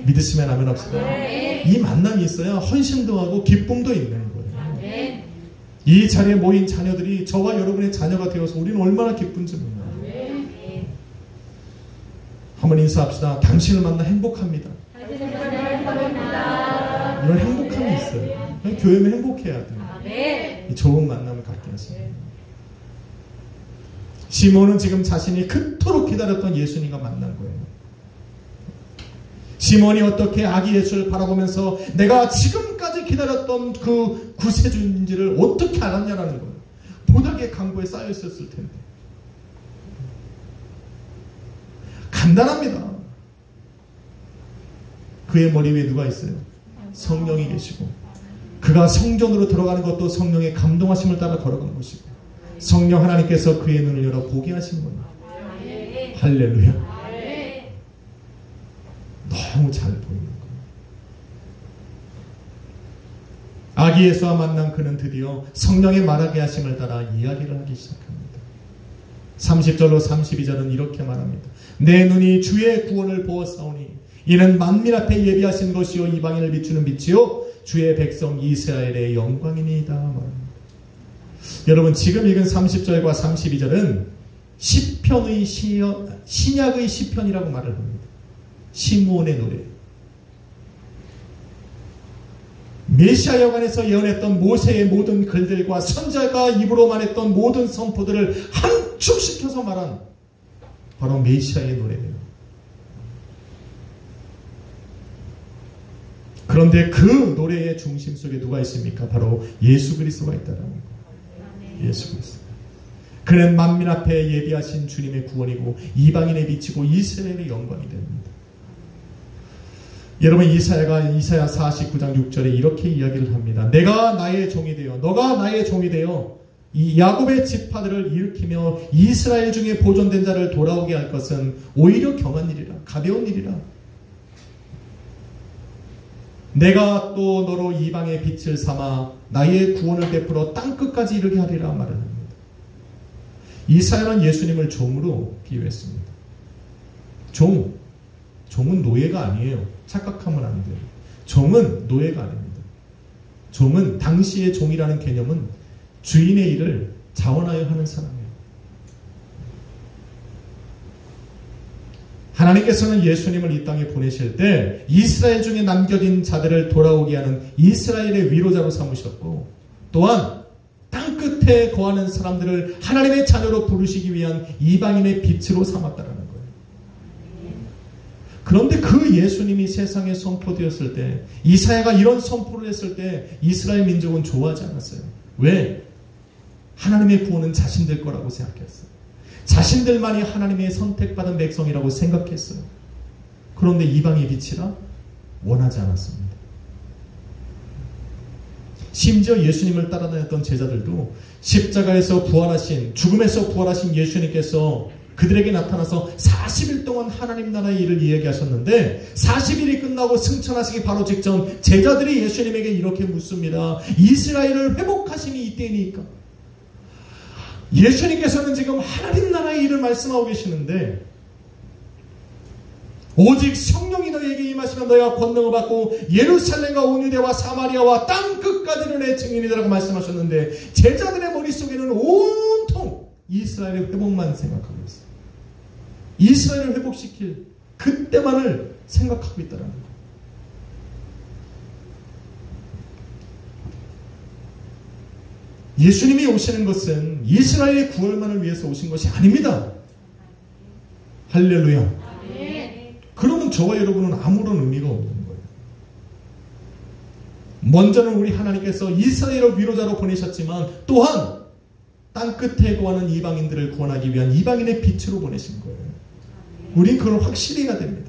믿으시면 아멘 합시다. 이 만남이 있어야 헌신도 하고 기쁨도 있는 거예요. 이 자리에 모인 자녀들이 저와 여러분의 자녀가 되어서 우리는 얼마나 기쁜지 몰라요. 한번 인사합시다. 당신을 만나 행복합니다. 이런 행복함이 있어요. 교회면 행복해야 돼요. 이 좋은 만남을 갖게 하십니다. 시몬은 지금 자신이 그토록 기다렸던 예수님과 만난 거예요. 시몬이 어떻게 아기 예수를 바라보면서 내가 지금까지 기다렸던 그 구세주인지를 어떻게 알았냐라는 거예요. 보자기의 강보에 쌓여 있었을 텐데. 간단합니다. 그의 머리 위에 누가 있어요? 성령이 계시고, 그가 성전으로 들어가는 것도 성령의 감동하심을 따라 걸어간 것이고, 성령 하나님께서 그의 눈을 열어 보게 하신 거예요. 할렐루야. 너무 잘 보이는 거예요. 아기 예수와 만난 그는 드디어 성령의 말하게 하심을 따라 이야기를 하기 시작합니다. 30절로 32절은 이렇게 말합니다. 내 눈이 주의 구원을 보았사오니 이는 만민 앞에 예비하신 것이요 이방인을 비추는 빛이요 주의 백성 이스라엘의 영광이니이다 말합니다. 여러분, 지금 읽은 30절과 32절은 시편의 신약의 시편이라고 말을 합니다. 시므온의 노래. 메시아 여관에서 예언했던 모세의 모든 글들과 선자가 입으로 말했던 모든 선포들을 함축시켜서 말한 바로 메시아의 노래예요. 그런데 그 노래의 중심 속에 누가 있습니까? 바로 예수 그리스도가 있다라는 거예요. 예수 그리스도. 그는 만민 앞에 예비하신 주님의 구원이고 이방인의 빛이고 이스라엘의 영광이 됩니다. 여러분, 이사야 49장 6절에 이렇게 이야기를 합니다. 내가 나의 종이 되어, 너가 나의 종이 되어 이 야곱의 지파들을 일으키며 이스라엘 중에 보존된 자를 돌아오게 할 것은 오히려 경한 일이라, 가벼운 일이라. 내가 또 너로 이방의 빛을 삼아 나의 구원을 베풀어 땅끝까지 이르게 하리라 말을 합니다. 이사야는 예수님을 종으로 비유했습니다. 종은 노예가 아니에요. 착각하면 안 돼요. 종은 노예가 아닙니다. 종은, 당시의 종이라는 개념은 주인의 일을 자원하여 하는 사람이에요. 하나님께서는 예수님을 이 땅에 보내실 때 이스라엘 중에 남겨진 자들을 돌아오게 하는 이스라엘의 위로자로 삼으셨고, 또한 땅끝에 거하는 사람들을 하나님의 자녀로 부르시기 위한 이방인의 빛으로 삼았다라는 거예요. 그런데 그 예수님이 세상에 선포되었을 때, 이사야가 이런 선포를 했을 때 이스라엘 민족은 좋아하지 않았어요. 왜? 하나님의 구원은 자신들 거라고 생각했어요. 자신들만이 하나님의 선택받은 백성이라고 생각했어요. 그런데 이방의 빛이라 원하지 않았습니다. 심지어 예수님을 따라다녔던 제자들도 십자가에서 부활하신, 죽음에서 부활하신 예수님께서 그들에게 나타나서 40일 동안 하나님 나라의 일을 이야기하셨는데, 40일이 끝나고 승천하시기 바로 직전 제자들이 예수님에게 이렇게 묻습니다. 이스라엘을 회복하심이 이때니까. 예수님께서는 지금 하나님 나라의 일을 말씀하고 계시는데, 오직 성령이 너희에게 임하시면 너희가 권능을 받고 예루살렘과 온 유대와 사마리아와 땅 끝까지는 내 증인이라고 말씀하셨는데, 제자들의 머릿속에는 온통 이스라엘의 회복만 생각하고 있어요. 이스라엘을 회복시킬 그때만을 생각하고 있다는 거예요. 예수님이 오시는 것은 이스라엘의 구원만을 위해서 오신 것이 아닙니다. 할렐루야. 그러면 저와 여러분은 아무런 의미가 없는 거예요. 먼저는 우리 하나님께서 이스라엘을 위로자로 보내셨지만, 또한 땅끝에 거하는 이방인들을 구원하기 위한 이방인의 빛으로 보내신 거예요. 우린 그걸 확실히 해야 됩니다.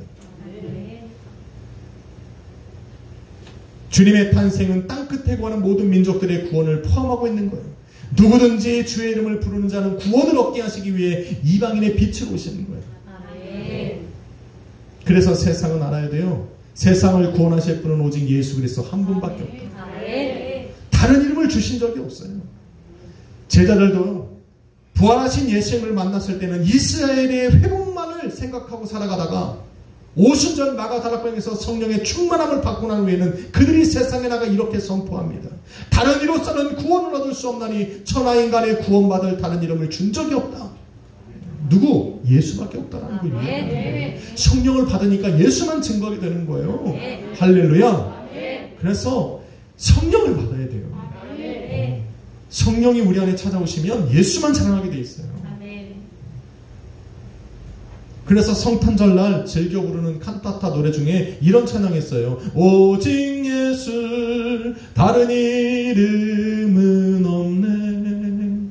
주님의 탄생은 땅끝에 거하는 모든 민족들의 구원을 포함하고 있는 거예요. 누구든지 주의 이름을 부르는 자는 구원을 얻게 하시기 위해 이방인의 빛으로 오시는 거예요. 그래서 세상은 알아야 돼요. 세상을 구원하실 분은 오직 예수 그리스도 한 분밖에 없다. 다른 이름을 주신 적이 없어요. 제자들도 부활하신 예수님을 만났을 때는 이스라엘의 회복만을 생각하고 살아가다가 오순절 마가다락방에서 성령의 충만함을 받고 난 후에는 그들이 세상에 나가 이렇게 선포합니다. 다른 이로서는 구원을 얻을 수 없나니 천하인간의 구원받을 다른 이름을 준 적이 없다. 누구? 예수밖에 없다라는 거예요. 성령을 받으니까 예수만 증거하게 되는 거예요. 할렐루야. 그래서 성령을 받아야 돼요. 성령이 우리 안에 찾아오시면 예수만 자랑하게 돼 있어요. 그래서 성탄절날 즐겨 부르는 칸타타 노래 중에 이런 찬양이 있어요. 오직 예수 다른 이름은 없네,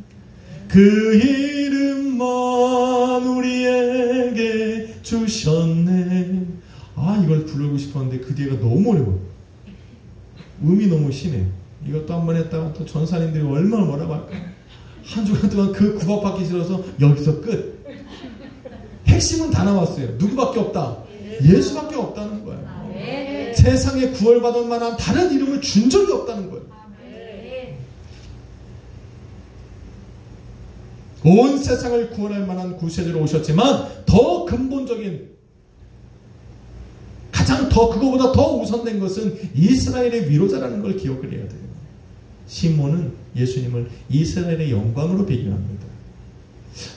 그 이름만 우리에게 주셨네. 아, 이걸 부르고 싶었는데 그 뒤가 너무 어려워. 음이 너무 심해. 이것도 한 번 했다가 또 전사님들이 얼마나 뭐라고 할까. 한 주간 동안 그 구박받기 싫어서 여기서 끝. 핵심은 다 나왔어요. 누구밖에 없다? 예수밖에 없다는 거예요. 세상에 구원받을 만한 다른 이름을 준 적이 없다는 거예요. 온 세상을 구원할 만한 구세주로 오셨지만, 더 근본적인, 가장 더 그거보다 더 우선된 것은 이스라엘의 위로자라는 걸 기억을 해야 돼요. 시몬은 예수님을 이스라엘의 영광으로 비교합니다.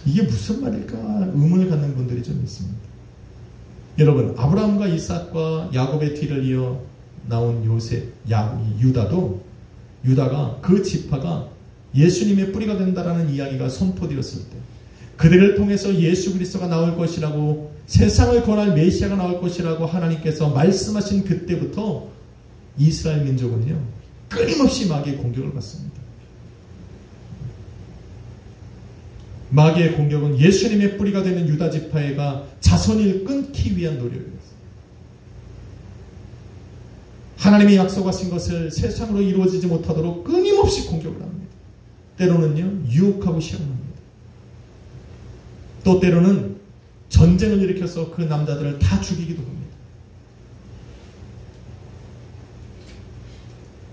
이게 무슨 말일까 의문을 갖는 분들이 좀 있습니다. 여러분, 아브라함과 이삭과 야곱의 뒤를 이어 나온 유다도, 유다가 그 지파가 예수님의 뿌리가 된다라는 이야기가 선포되었을 때, 그들을 통해서 예수 그리스도가 나올 것이라고, 세상을 구원할 메시아가 나올 것이라고 하나님께서 말씀하신 그때부터 이스라엘 민족은요, 끊임없이 마귀의 공격을 받습니다. 마귀의 공격은 예수님의 뿌리가 되는 유다 지파가 자손을 끊기 위한 노력이었어요. 하나님이 약속하신 것을 세상으로 이루어지지 못하도록 끊임없이 공격을 합니다. 때로는요, 유혹하고 시험합니다. 또 때로는 전쟁을 일으켜서 그 남자들을 다 죽이기도 합니다.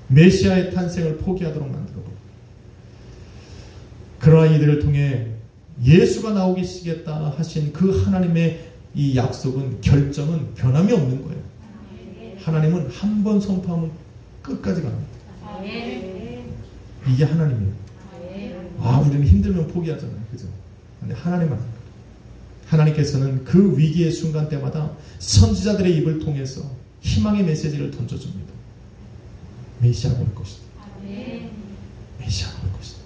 메시아의 탄생을 포기하도록 만들어버립니다. 그러나 이들을 통해 예수가 나오시겠다 하신 그 하나님의 이 약속은, 결정은 변함이 없는 거예요. 하나님은 한 번 선포하면 끝까지 갑니다. 이게 하나님이에요. 아, 우리는 힘들면 포기하잖아요. 그죠? 근데 하나님은 안 그래요. 하나님께서는 그 위기의 순간 때마다 선지자들의 입을 통해서 희망의 메시지를 던져줍니다. 메시아가 올 것이다. 메시아가 올 것이다.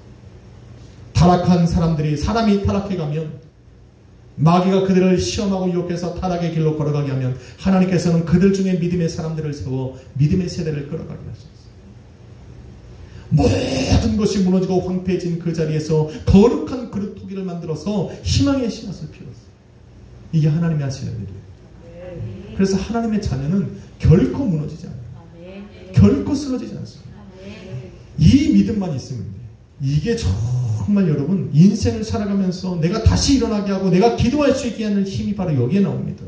타락한 사람들이, 사람이 타락해가면, 마귀가 그들을 시험하고 유혹해서 타락의 길로 걸어가게 하면 하나님께서는 그들 중에 믿음의 사람들을 세워 믿음의 세대를 끌어가게 하셨어요. 모든 것이 무너지고 황폐해진 그 자리에서 거룩한 그릇 토기를 만들어서 희망의 씨앗을 피웠어요. 이게 하나님이 하시는 일이에요. 그래서 하나님의 자녀는 결코 무너지지 않아요. 결코 쓰러지지 않습니다. 이 믿음만 있으면 돼요. 이게 정말 여러분 인생을 살아가면서 내가 다시 일어나게 하고 내가 기도할 수 있게 하는 힘이 바로 여기에 나옵니다.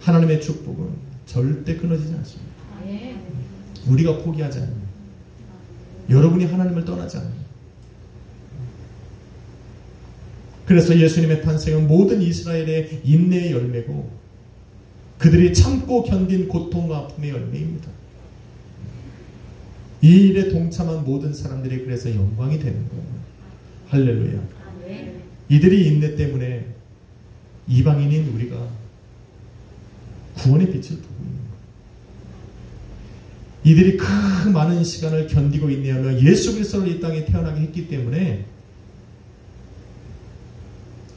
하나님의 축복은 절대 끊어지지 않습니다. 우리가 포기하지 않아요. 여러분이 하나님을 떠나지 않아요. 그래서 예수님의 탄생은 모든 이스라엘의 인내의 열매고 그들이 참고 견딘 고통과 아픔의 열매입니다. 이 일에 동참한 모든 사람들이 그래서 영광이 되는 거예요. 할렐루야. 이들이 인내 때문에 이방인인 우리가 구원의 빛을 보고 있는 거예요. 이들이 그 많은 시간을 견디고 인내하며 예수 그리스도를 이 땅에 태어나게 했기 때문에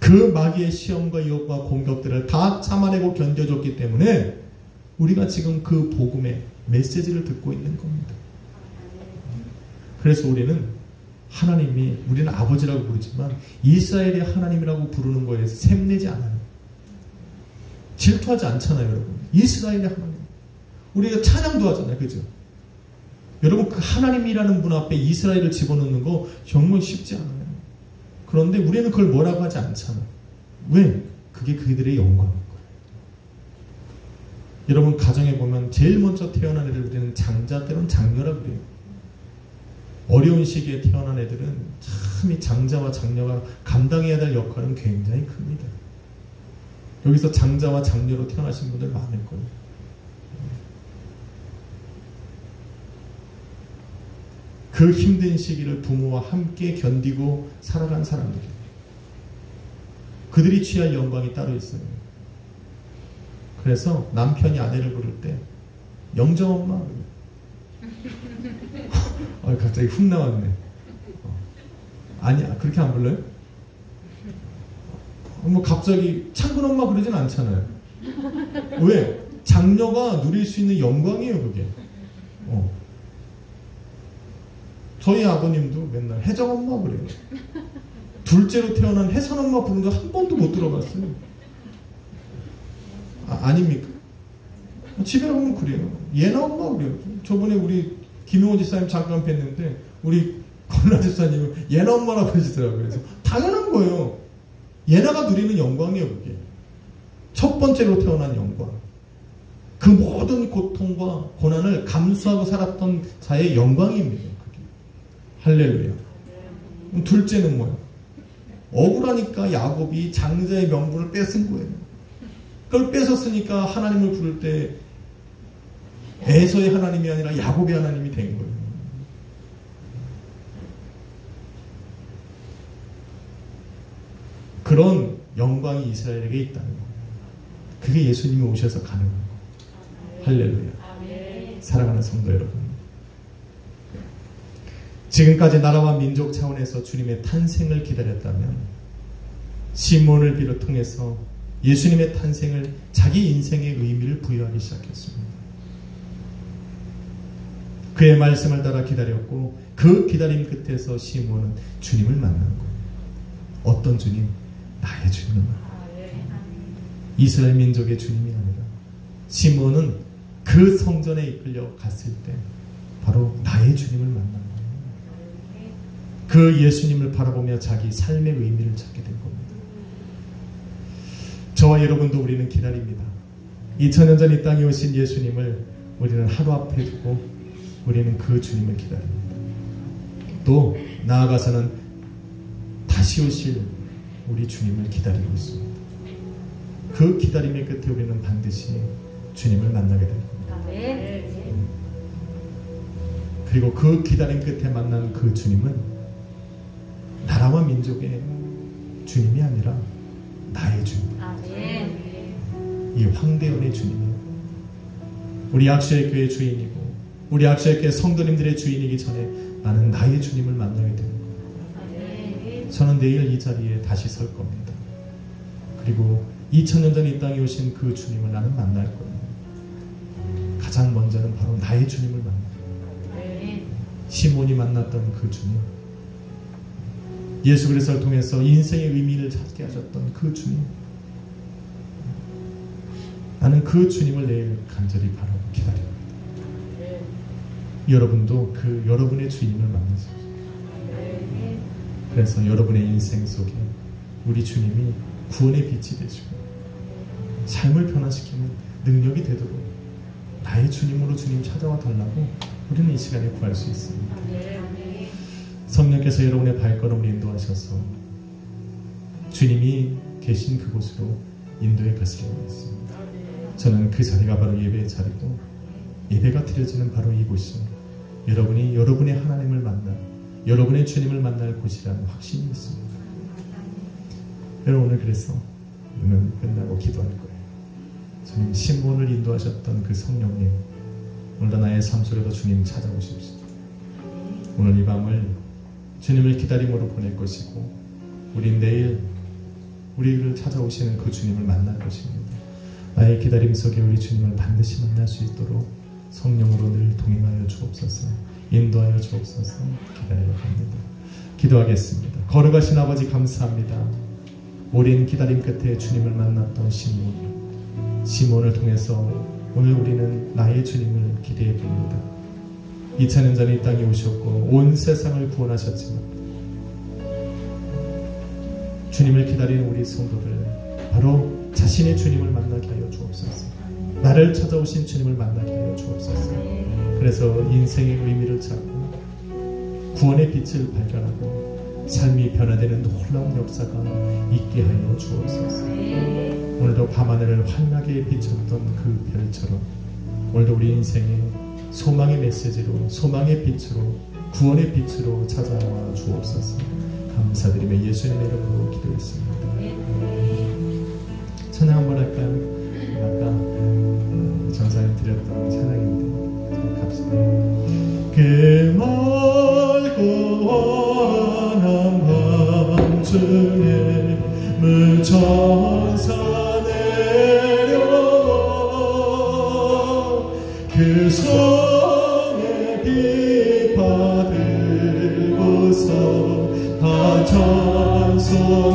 그 마귀의 시험과 유혹과 공격들을 다 참아내고 견뎌줬기 때문에 우리가 지금 그 복음의 메시지를 듣고 있는 겁니다. 그래서 우리는 하나님이, 우리는 아버지라고 부르지만 이스라엘의 하나님이라고 부르는 거에 샘내지 않아요. 질투하지 않잖아요, 여러분. 이스라엘의 하나님. 우리가 찬양도 하잖아요, 그죠? 여러분, 그 하나님이라는 분 앞에 이스라엘을 집어넣는 거 정말 쉽지 않아요. 그런데 우리는 그걸 뭐라고 하지 않잖아요. 왜? 그게 그들의 영광인 거예요. 여러분, 가정에 보면 제일 먼저 태어난 애들 우리는 장자 때는 장녀라고 그래요. 어려운 시기에 태어난 애들은 참 이 장자와 장녀가 감당해야 될 역할은 굉장히 큽니다. 여기서 장자와 장녀로 태어나신 분들 많을 거예요. 그 힘든 시기를 부모와 함께 견디고 살아간 사람들, 그들이 취할 영광이 따로 있어요. 그래서 남편이 아내를 부를 때 영정엄마, 갑자기 훅 나왔네. 아니야, 그렇게 안 불러요? 뭐 갑자기 창근엄마 그러진 않잖아요. 왜? 장녀가 누릴 수 있는 영광이에요, 그게. 저희 아버님도 맨날 혜정엄마 그래요. 둘째로 태어난 혜선엄마 부른 거 한 번도 못 들어봤어요. 아닙니까? 집에 가면 그래요. 예나엄마 그래요. 저번에 우리 김용호 지사님 잠깐 뵀는데 우리 권라 지사님은 예나엄마라고 그러시더라고요. 그래서 당연한 거예요. 예나가 누리는 영광이에요, 그게. 첫 번째로 태어난 영광. 그 모든 고통과 고난을 감수하고 살았던 자의 영광입니다. 할렐루야. 둘째는 뭐야? 억울하니까 야곱이 장자의 명분을 뺏은 거예요. 그걸 뺏었으니까 하나님을 부를 때 에서의 하나님이 아니라 야곱의 하나님이 된 거예요. 그런 영광이 이스라엘에게 있다는 거예요. 그게 예수님이 오셔서 가능한 거예요. 할렐루야. 사랑하는 성도 여러분, 지금까지 나라와 민족 차원에서 주님의 탄생을 기다렸다면 시몬을 통해서 예수님의 탄생을 자기 인생의 의미를 부여하기 시작했습니다. 그의 말씀을 따라 기다렸고 그 기다림 끝에서 시몬은 주님을 만난 거예요. 어떤 주님? 나의 주님을 이스라엘 민족의 주님이 아니라 시몬은 그 성전에 이끌려 갔을 때 바로 나의 주님을 만난 거예요. 그 예수님을 바라보며 자기 삶의 의미를 찾게 된 겁니다. 저와 여러분도 우리는 기다립니다. 2000년 전 이 땅에 오신 예수님을 우리는 하루 앞에 두고 우리는 그 주님을 기다립니다. 또 나아가서는 다시 오실 우리 주님을 기다리고 있습니다. 그 기다림의 끝에 우리는 반드시 주님을 만나게 될 겁니다. 그리고 그 기다림 끝에 만난 그 주님은 나라와 민족의 주님이 아니라 나의 주님. 이 황대원의 주님이에요. 우리 악시의 교회 주인이고 우리 악시의 교회 성도님들의 주인이기 전에 나는 나의 주님을 만나게 되는 거예요. 저는 내일 이 자리에 다시 설 겁니다. 그리고 2000년 전 이 땅에 오신 그 주님을 나는 만날 거예요. 가장 먼저는 바로 나의 주님을 만나요. 시몬이 만났던 그 주님, 예수 그리스도를 통해서 인생의 의미를 찾게 하셨던 그 주님, 나는 그 주님을 내일 간절히 바라고 기다립니다. 여러분도 그 여러분의 주님을 만나십시오. 그래서 여러분의 인생 속에 우리 주님이 구원의 빛이 되시고 삶을 변화시키는 능력이 되도록 나의 주님으로 주님 찾아와 달라고 우리는 이 시간에 구할 수 있습니다. 성령께서 여러분의 발걸음을 인도하셔서 주님이 계신 그곳으로 인도해 가시기로 했습니다. 저는 그 자리가 바로 예배의 자리고 예배가 드려지는 바로 이곳이 여러분이 여러분의 하나님을 만나 여러분의 주님을 만날 곳이라는 확신이 있습니다. 여러분 오늘 그래서 오늘 끝나고 기도할 거예요. 주님 시몬을 인도하셨던 그 성령님 오늘도 나의 삶 속에도 주님 찾아오십시오. 오늘 이 밤을 주님을 기다림으로 보낼 것이고 우리 내일 우리를 찾아오시는 그 주님을 만날 것입니다. 나의 기다림 속에 우리 주님을 반드시 만날 수 있도록 성령으로 늘 동행하여 주옵소서. 인도하여 주옵소서. 기다려 갑니다. 기도하겠습니다. 거룩하신 아버지 감사합니다. 오랜 기다림 끝에 주님을 만났던 시몬을 통해서 오늘 우리는 나의 주님을 기대해 봅니다. 2000년 전에 이 땅에 오셨고 온 세상을 구원하셨지만 주님을 기다리는 우리 성도들 바로 자신의 주님을 만나게 하여 주옵소서. 나를 찾아오신 주님을 만나게 하여 주옵소서. 그래서 인생의 의미를 찾고 구원의 빛을 발견하고 삶이 변화되는 놀라운 역사가 있게 하여 주옵소서. 오늘도 밤하늘을 환하게 비췄던 그 별처럼 오늘도 우리 인생의 소망의 메시지로 소망의 빛으로 구원의 빛으로 찾아와 주옵소서. 감사드리며 예수님의 이름으로 기도했습니다. 찬양 한번 할까요? 아까 전사님 드렸던 찬양인데 갑시다. 그 멀고 환한 밤중에 무천사 내려와 그 성의 빛 받으고서 다 찬송하니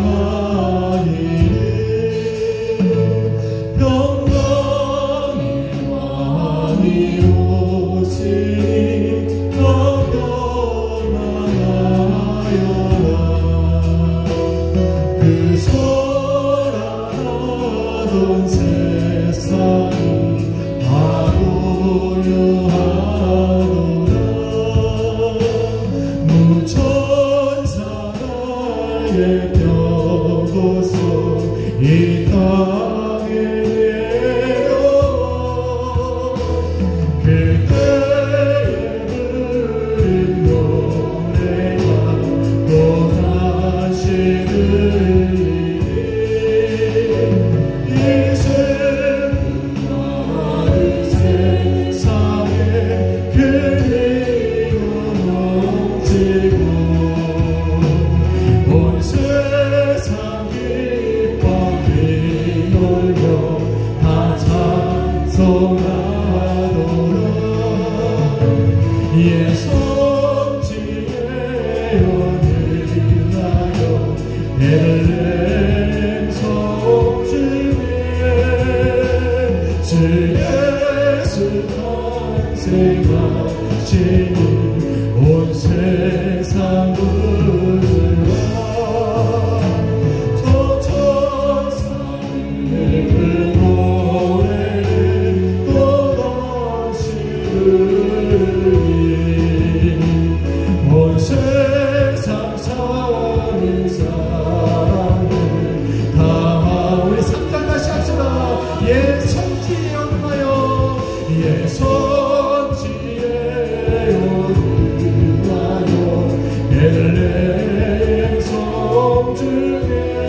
벨레헴 성중에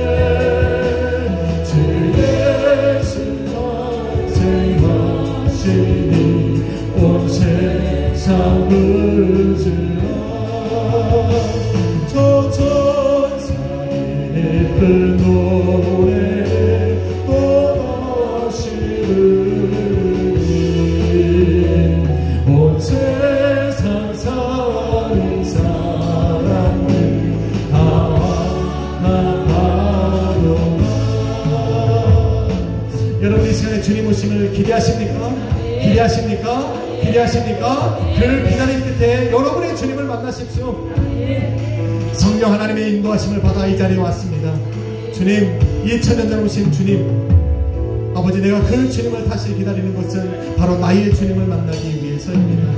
기쁠 노래 또다시 부르리 온 세상 사는 사람들 다 환하도다. 여러분 이 시간에 주님 오심을 기대하십니까? 기대하십니까? 기대하십니까? 그 기다림 끝에 여러분의 주님을 만나십시오. 성령 하나님의 인도하심을 받아 이 자리에 왔습니다. 주님, 2000년 전 오신 주님, 아버지, 내가 그 주님을 다시 기다리는 것은 바로 나의 주님을 만나기 위해서입니다.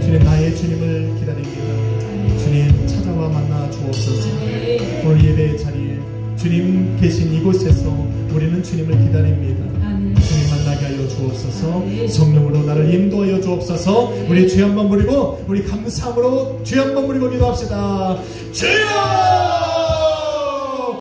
주님, 나의 주님을 기다립니다. 주님, 찾아와 만나 주옵소서. 오늘 예배의 자리에 주님 계신 이곳에서 우리는 주님을 기다립니다. 주님 만나게 하여 주옵소서. 성령으로 나를 인도하여 주옵소서. 우리 주여 한번 부리고, 우리 감사함으로 주여 한번 부리고 기도합시다. 주여!